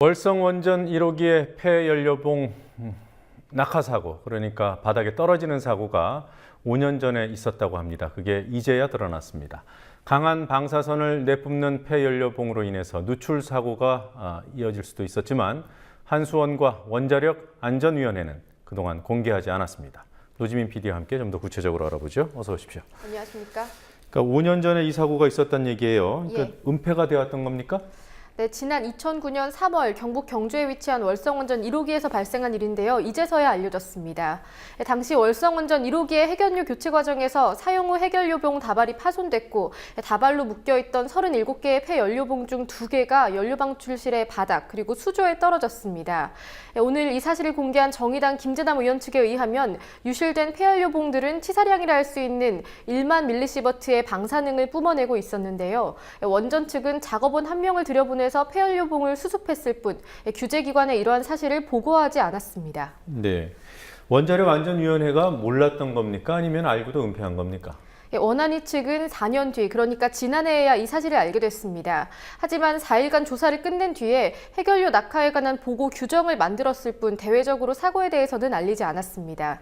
월성 원전 1호기의 폐연료봉 낙하사고, 그러니까 바닥에 떨어지는 사고가 5년 전에 있었다고 합니다. 그게 이제야 드러났습니다. 강한 방사선을 내뿜는 폐연료봉으로 인해서 누출 사고가 이어질 수도 있었지만 한수원과 원자력 안전위원회는 그동안 공개하지 않았습니다. 노지민 PD와 함께 좀 더 구체적으로 알아보죠. 어서 오십시오. 안녕하십니까? 그러니까 5년 전에 이 사고가 있었다는 얘기예요. 그러니까 은폐가 되었던 겁니까? 네, 지난 2009년 3월 경북 경주에 위치한 월성원전 1호기에서 발생한 일인데요. 이제서야 알려졌습니다. 당시 월성원전 1호기의 해결료 교체 과정에서 사용 후 해결료봉 다발이 파손됐고 다발로 묶여있던 37개의 폐연료봉 중 2개가 연료방출실의 바닥 그리고 수조에 떨어졌습니다. 오늘 이 사실을 공개한 정의당 김재남 의원 측에 의하면 유실된 폐연료봉들은 치사량이라 할 수 있는 1만 밀리시버트의 방사능을 뿜어내고 있었는데요. 원전 측은 작업원 1명을 들여보내 서 폐연료봉을 수습했을 뿐 규제기관에 이러한 사실을 보고하지 않았습니다. 네, 원자력 안전위원회가 몰랐던 겁니까? 아니면 알고도 은폐한 겁니까? 원안위 측은 4년 뒤, 그러니까 지난해에야 이 사실을 알게 됐습니다. 하지만 4일간 조사를 끝낸 뒤에 해결료 낙하에 관한 보고 규정을 만들었을 뿐 대외적으로 사고에 대해서는 알리지 않았습니다.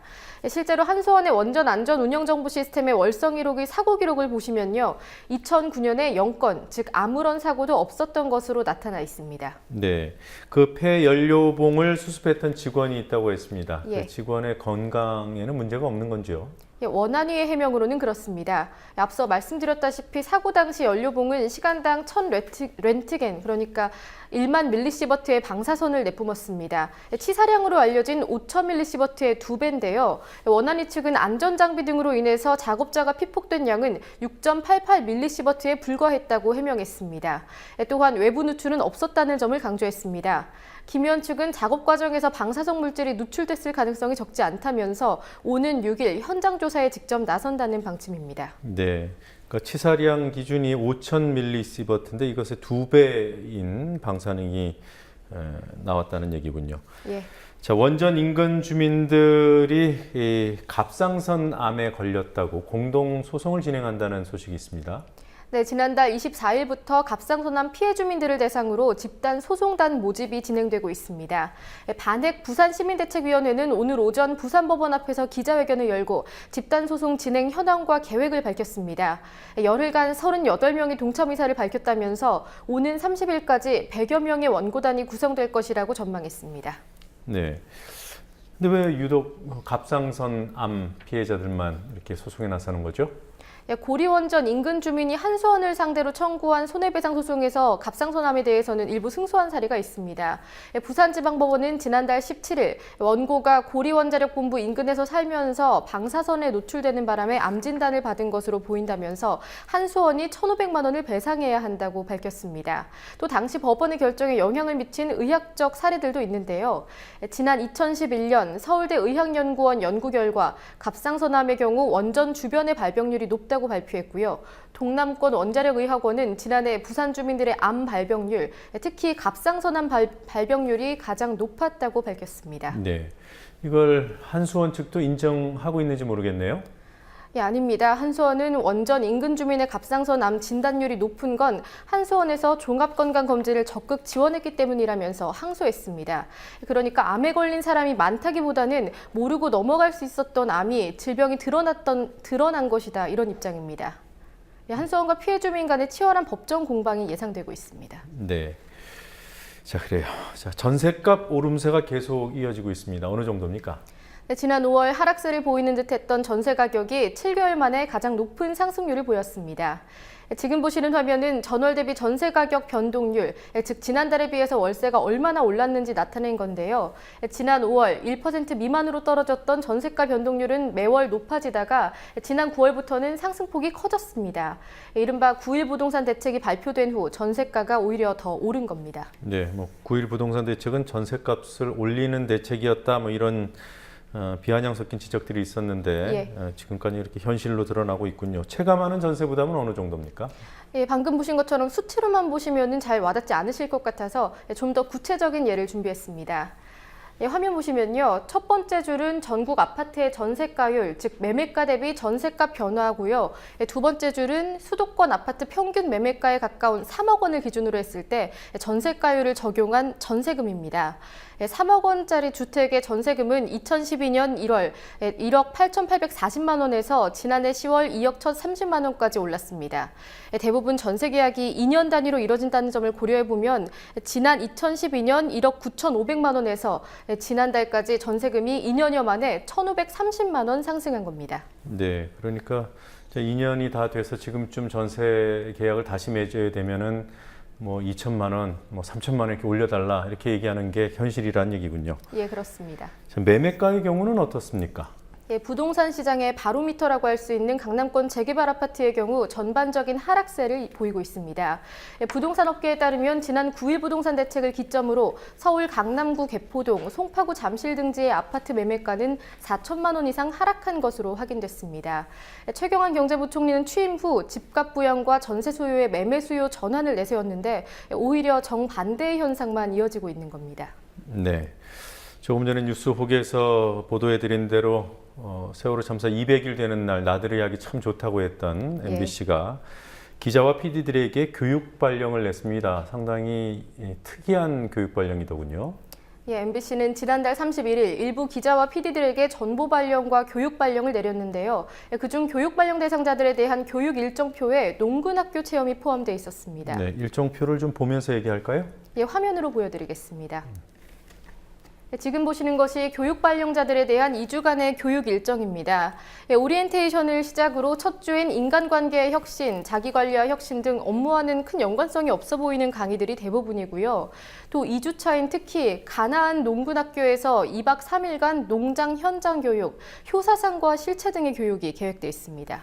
실제로 한수원의 원전 안전 운영 정보 시스템의 월성 1호기 사고 기록을 보시면요. 2009년에 0건, 즉 아무런 사고도 없었던 것으로 나타나 있습니다. 네, 그 폐연료봉을 수습했던 직원이 있다고 했습니다. 예. 그 직원의 건강에는 문제가 없는 건지요? 원안위의 해명으로는 그렇습니다. 앞서 말씀드렸다시피 사고 당시 연료봉은 시간당 1000렌트겐, 그러니까 1만 밀리시버트의 방사선을 내뿜었습니다. 치사량으로 알려진 5000 밀리시버트의 2배인데요. 원안위 측은 안전장비 등으로 인해서 작업자가 피폭된 양은 6.88 밀리시버트에 불과했다고 해명했습니다. 또한 외부 누출은 없었다는 점을 강조했습니다. 김 의원 측은 작업 과정에서 방사성 물질이 누출됐을 가능성이 적지 않다면서 오는 6일 현장 조사에 직접 나선다는 방침입니다. 네, 그러니까 치사량 기준이 5000 밀리시버트인데 이것의 2배인 방사능이 나왔다는 얘기군요. 예. 자, 원전 인근 주민들이 이 갑상선암에 걸렸다고 공동 소송을 진행한다는 소식이 있습니다. 네, 지난달 24일부터 갑상선암 피해 주민들을 대상으로 집단 소송단 모집이 진행되고 있습니다. 반핵 부산시민대책위원회는 오늘 오전 부산법원 앞에서 기자회견을 열고 집단 소송 진행 현황과 계획을 밝혔습니다. 열흘간 38명이 동참 의사를 밝혔다면서 오는 30일까지 100여 명의 원고단이 구성될 것이라고 전망했습니다. 네. 근데 왜 유독 갑상선암 피해자들만 이렇게 소송에 나서는 거죠? 고리원전 인근 주민이 한수원을 상대로 청구한 손해배상 소송에서 갑상선암에 대해서는 일부 승소한 사례가 있습니다. 부산지방법원은 지난달 17일 원고가 고리원자력본부 인근에서 살면서 방사선에 노출되는 바람에 암 진단을 받은 것으로 보인다면서 한수원이 1,500만 원을 배상해야 한다고 밝혔습니다. 또 당시 법원의 결정에 영향을 미친 의학적 사례들도 있는데요. 지난 2011년 서울대 의학연구원 연구 결과 갑상선암의 경우 원전 주변의 발병률이 높다고 발표했고요. 동남권 원자력의학원은 지난해 부산 주민들의 암 발병률, 특히 갑상선암 발병률이 가장 높았다고 밝혔습니다. 네, 이걸 한수원 측도 인정하고 있는지 모르겠네요. 아닙니다. 한수원은 원전 인근 주민의 갑상선암 진단율이 높은 건 한수원에서 종합건강검진을 적극 지원했기 때문이라면서 항소했습니다. 그러니까 암에 걸린 사람이 많다기보다는 모르고 넘어갈 수 있었던 암이 질병이 드러난 것이다, 이런 입장입니다. 한수원과 피해 주민 간의 치열한 법정 공방이 예상되고 있습니다. 네. 자, 그래요. 자, 전셋값 오름세가 계속 이어지고 있습니다. 어느 정도입니까? 지난 5월 하락세를 보이는 듯했던 전세 가격이 7개월 만에 가장 높은 상승률을 보였습니다. 지금 보시는 화면은 전월 대비 전세 가격 변동률, 즉 지난달에 비해서 월세가 얼마나 올랐는지 나타낸 건데요. 지난 5월 1% 미만으로 떨어졌던 전세가 변동률은 매월 높아지다가 지난 9월부터는 상승폭이 커졌습니다. 이른바 9.1 부동산 대책이 발표된 후 전세가가 오히려 더 오른 겁니다. 네, 9.1 부동산 대책은 전세값을 올리는 대책이었다, 이런 비아냥 섞인 지적들이 있었는데 지금까지 이렇게 현실로 드러나고 있군요. 체감하는 전세 부담은 어느 정도입니까? 방금 보신 것처럼 수치로만 보시면 잘 와닿지 않으실 것 같아서 좀 더 구체적인 예를 준비했습니다. 예, 화면 보시면요. 첫 번째 줄은 전국 아파트의 전세가율, 즉 매매가 대비 전세가 변화하고요. 예, 두 번째 줄은 수도권 아파트 평균 매매가에 가까운 3억 원을 기준으로 했을 때 전세가율을 적용한 전세금입니다. 3억 원짜리 주택의 전세금은 2012년 1월 1억 8,840만 원에서 지난해 10월 2억 1,030만 원까지 올랐습니다. 대부분 전세 계약이 2년 단위로 이뤄진다는 점을 고려해보면 지난 2012년 1억 9,500만 원에서 지난달까지 전세금이 2년여 만에 1,530만 원 상승한 겁니다. 네, 그러니까 2년이 다 돼서 지금쯤 전세 계약을 다시 맺어야 되면은 뭐 2천만 원, 뭐 3천만 원 이렇게 올려달라 이렇게 얘기하는 게 현실이란 얘기군요. 예, 그렇습니다. 매매가의 경우는 어떻습니까? 예, 부동산 시장의 바로미터라고 할 수 있는 강남권 재개발 아파트의 경우 전반적인 하락세를 보이고 있습니다. 예, 부동산 업계에 따르면 지난 9일 부동산 대책을 기점으로 서울 강남구 개포동, 송파구 잠실 등지의 아파트 매매가는 4천만 원 이상 하락한 것으로 확인됐습니다. 예, 최경환 경제부총리는 취임 후 집값 부양과 전세 소유의 매매 수요 전환을 내세웠는데 오히려 정반대의 현상만 이어지고 있는 겁니다. 네. 조금 전에 뉴스 호기에서 보도해드린 대로 세월호 참사 200일 되는 날 나들이 하기 참 좋다고 했던 MBC가 기자와 PD들에게 교육 발령을 냈습니다. 상당히 특이한 교육 발령이더군요. 예, MBC는 지난달 31일 일부 기자와 PD들에게 전보 발령과 교육 발령을 내렸는데요. 그중 교육 발령 대상자들에 대한 교육 일정표에 농군학교 체험이 포함되어 있었습니다. 네, 일정표를 좀 보면서 얘기할까요? 예, 화면으로 보여드리겠습니다. 지금 보시는 것이 교육 발령자들에 대한 2주간의 교육 일정입니다. 오리엔테이션을 시작으로 첫 주엔 인간관계의 혁신, 자기관리와 혁신 등 업무와는 큰 연관성이 없어 보이는 강의들이 대부분이고요. 또 2주차인 특히 가나안 농군학교에서 2박 3일간 농장 현장 교육, 효사상과 실체 등의 교육이 계획돼 있습니다.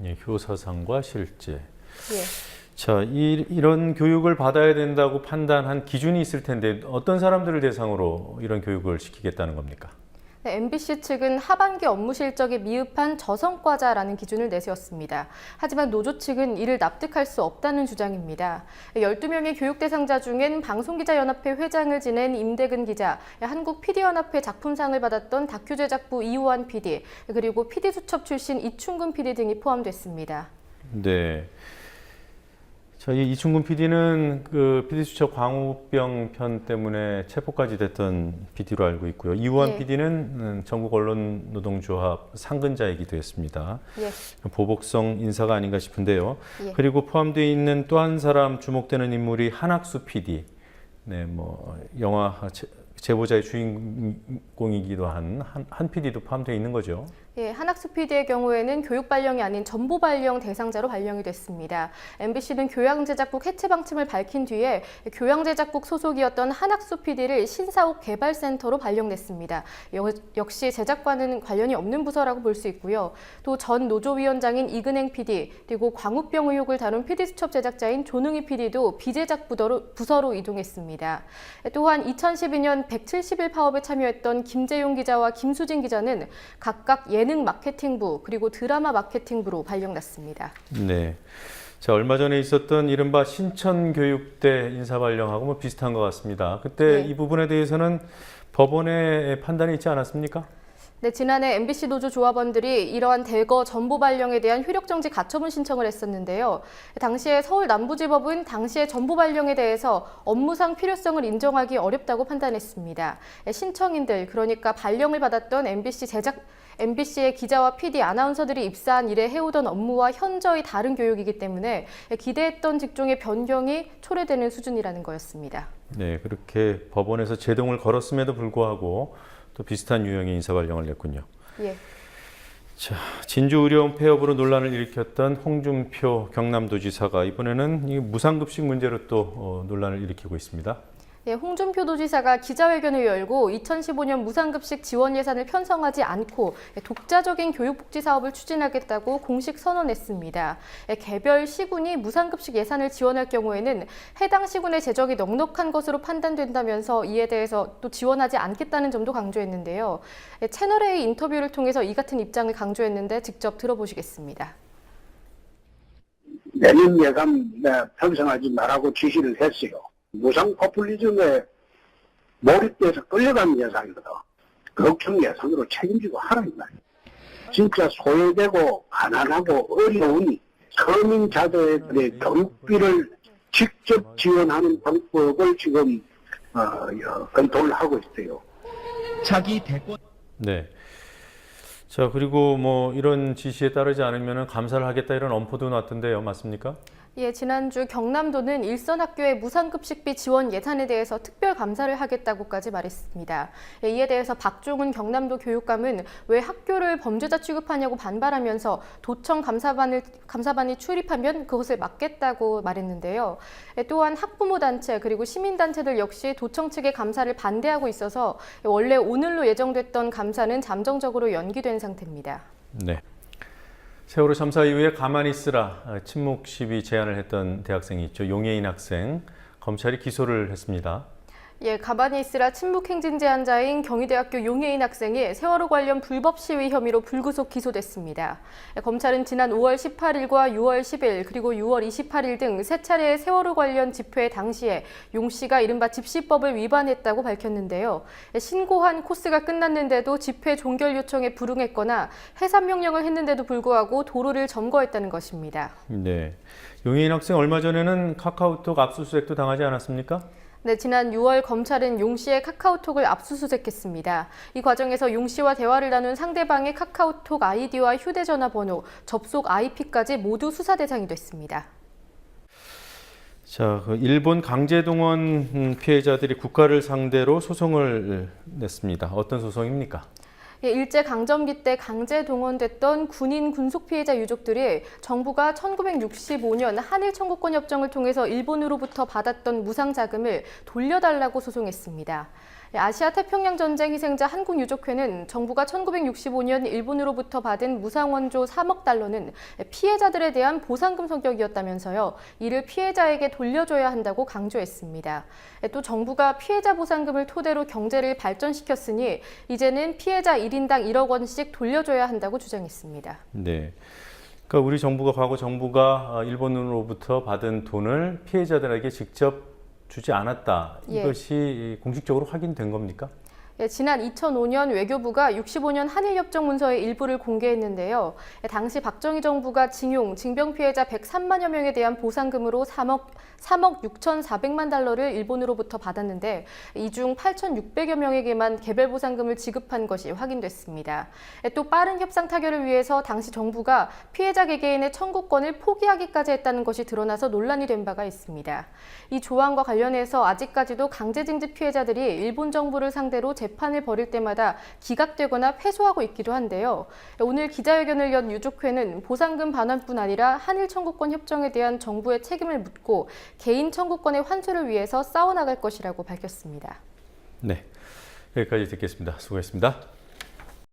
예, 효사상과 실제. 예. 자, 이런 교육을 받아야 된다고 판단한 기준이 있을 텐데 어떤 사람들을 대상으로 이런 교육을 시키겠다는 겁니까? 네, MBC 측은 하반기 업무 실적이 미흡한 저성과자라는 기준을 내세웠습니다. 하지만 노조 측은 이를 납득할 수 없다는 주장입니다. 12명의 교육 대상자 중엔 방송기자연합회 회장을 지낸 임대근 기자, 한국 PD연합회 작품상을 받았던 다큐 제작부 이호환 PD, 그리고 PD수첩 출신 이충근 PD 등이 포함됐습니다. 네. 저희 이충근 PD는 그 PD수첩 광우병 편 때문에 체포까지 됐던 PD로 알고 있고요. 이우환 PD는 전국 언론노동조합 상근자이기도 했습니다. 보복성 인사가 아닌가 싶은데요. 그리고 포함되어 있는 또 한 사람 주목되는 인물이 한학수 PD. 네, 뭐 영화 제보자의 주인공이기도 한 PD도 포함되어 있는 거죠. 예, 한학수 PD의 경우에는 교육 발령이 아닌 전보 발령 대상자로 발령이 됐습니다. MBC는 교양제작국 해체 방침을 밝힌 뒤에 교양제작국 소속이었던 한학수 PD를 신사옥 개발센터로 발령냈습니다. 역시 제작과는 관련이 없는 부서라고 볼 수 있고요. 또 전 노조위원장인 이근행 PD, 그리고 광우병 의혹을 다룬 PD수첩 제작자인 조능희 PD도 비제작 부서로 이동했습니다. 또한 2012년 170일 파업에 참여했던 김재용 기자와 김수진 기자는 각각 예능 마케팅부 그리고 드라마 마케팅부로 발령났습니다. 네. 자, 얼마 전에 있었던 이른바 신천교육대 인사 발령하고 뭐 비슷한 것 같습니다. 그때 이 부분에 대해서는 법원의 판단이 있지 않았습니까? 네, 지난해 MBC 노조 조합원들이 이러한 대거 전보 발령에 대한 효력정지 가처분 신청을 했었는데요. 당시에 서울 남부지법은 당시의 전보 발령에 대해서 업무상 필요성을 인정하기 어렵다고 판단했습니다. 신청인들, 그러니까 발령을 받았던 MBC의 기자와 PD, 아나운서들이 입사한 이래 해오던 업무와 현저히 다른 교육이기 때문에 기대했던 직종의 변경이 초래되는 수준이라는 거였습니다. 네, 그렇게 법원에서 제동을 걸었음에도 불구하고 또 비슷한 유형의 인사발령을 냈군요. 예. 자, 진주 의료원 폐업으로 논란을 일으켰던 홍준표 경남도지사가 이번에는 이 무상급식 문제로 또 논란을 일으키고 있습니다. 예, 홍준표 도지사가 기자회견을 열고 2015년 무상급식 지원 예산을 편성하지 않고 독자적인 교육복지 사업을 추진하겠다고 공식 선언했습니다. 개별 시군이 무상급식 예산을 지원할 경우에는 해당 시군의 재정이 넉넉한 것으로 판단된다면서 이에 대해서 또 지원하지 않겠다는 점도 강조했는데요. 채널A 인터뷰를 통해서 이 같은 입장을 강조했는데 직접 들어보시겠습니다. 내년 예산 편성하지 말라고 지시를 했어요. 무상 포퓰리즘에 몰입돼서 끌려가는 예상이거든. 걱정 예상으로 책임지고 하라는 말이야. 진짜 소외되고 가난하고 어려운 서민자들의 경비를 직접 지원하는 방법을 지금 검토를 하고 있어요. 자기 대권 네. 자, 그리고 뭐 이런 지시에 따르지 않으면 감사를 하겠다 이런 엄포도 놨던데요. 맞습니까? 예, 지난주 경남도는 일선 학교의 무상급식비 지원 예산에 대해서 특별 감사를 하겠다고까지 말했습니다. 예, 이에 대해서 박종훈 경남도 교육감은 왜 학교를 범죄자 취급하냐고 반발하면서 도청 감사반이 출입하면 그것을 막겠다고 말했는데요. 예, 또한 학부모 단체 그리고 시민 단체들 역시 도청 측의 감사를 반대하고 있어서 원래 오늘로 예정됐던 감사는 잠정적으로 연기된 상태입니다. 네. 세월호 참사 이후에 가만히 있으라 침묵 시비 제안을 했던 대학생이 있죠. 용예인 학생. 검찰이 기소를 했습니다. 예, 가만히 있으라 침묵행진 제안자인 경희대학교 용예인 학생이 세월호 관련 불법 시위 혐의로 불구속 기소됐습니다. 검찰은 지난 5월 18일과 6월 10일 그리고 6월 28일 등 세 차례의 세월호 관련 집회 당시에 용 씨가 이른바 집시법을 위반했다고 밝혔는데요. 신고한 코스가 끝났는데도 집회 종결 요청에 불응했거나 해산 명령을 했는데도 불구하고 도로를 점거했다는 것입니다. 네. 용예인 학생 얼마 전에는 카카오톡 압수수색도 당하지 않았습니까? 네, 지난 6월 검찰은 용 씨의 카카오톡을 압수수색했습니다. 이 과정에서 용 씨와 대화를 나눈 상대방의 카카오톡 아이디와 휴대전화 번호, 접속 IP까지 모두 수사 대상이 됐습니다. 자, 그 일본 강제동원 피해자들이 국가를 상대로 소송을 냈습니다. 어떤 소송입니까? 예, 일제강점기 때 강제 동원됐던 군인 군속 피해자 유족들이 정부가 1965년 한일 청구권 협정을 통해서 일본으로부터 받았던 무상 자금을 돌려달라고 소송했습니다. 아시아 태평양 전쟁 희생자 한국유족회는 정부가 1965년 일본으로부터 받은 무상 원조 3억 달러는 피해자들에 대한 보상금 성격이었다면서요. 이를 피해자에게 돌려줘야 한다고 강조했습니다. 또 정부가 피해자 보상금을 토대로 경제를 발전시켰으니 이제는 피해자 1인당 1억 원씩 돌려줘야 한다고 주장했습니다. 네. 그러니까 우리 정부가 과거 정부가 일본으로부터 받은 돈을 피해자들에게 직접 주지 않았다. 이것이 공식적으로 확인된 겁니까? 예, 지난 2005년 외교부가 65년 한일협정 문서의 일부를 공개했는데요. 당시 박정희 정부가 징용 피해자 103만여 명에 대한 보상금으로 3억 6,400만 달러를 일본으로부터 받았는데 이 중 8,600여 명에게만 개별 보상금을 지급한 것이 확인됐습니다. 또 빠른 협상 타결을 위해서 당시 정부가 피해자 개개인의 청구권을 포기하기까지 했다는 것이 드러나서 논란이 된 바가 있습니다. 이 조항과 관련해서 아직까지도 강제징집 피해자들이 일본 정부를 상대로 재판을 벌일 때마다 기각되거나 패소하고 있기도 한데요. 오늘 기자회견을 연 유족회는 보상금 반환뿐 아니라 한일 청구권 협정에 대한 정부의 책임을 묻고 개인 청구권의 환수를 위해서 싸워나갈 것이라고 밝혔습니다. 네, 여기까지 듣겠습니다. 수고했습니다.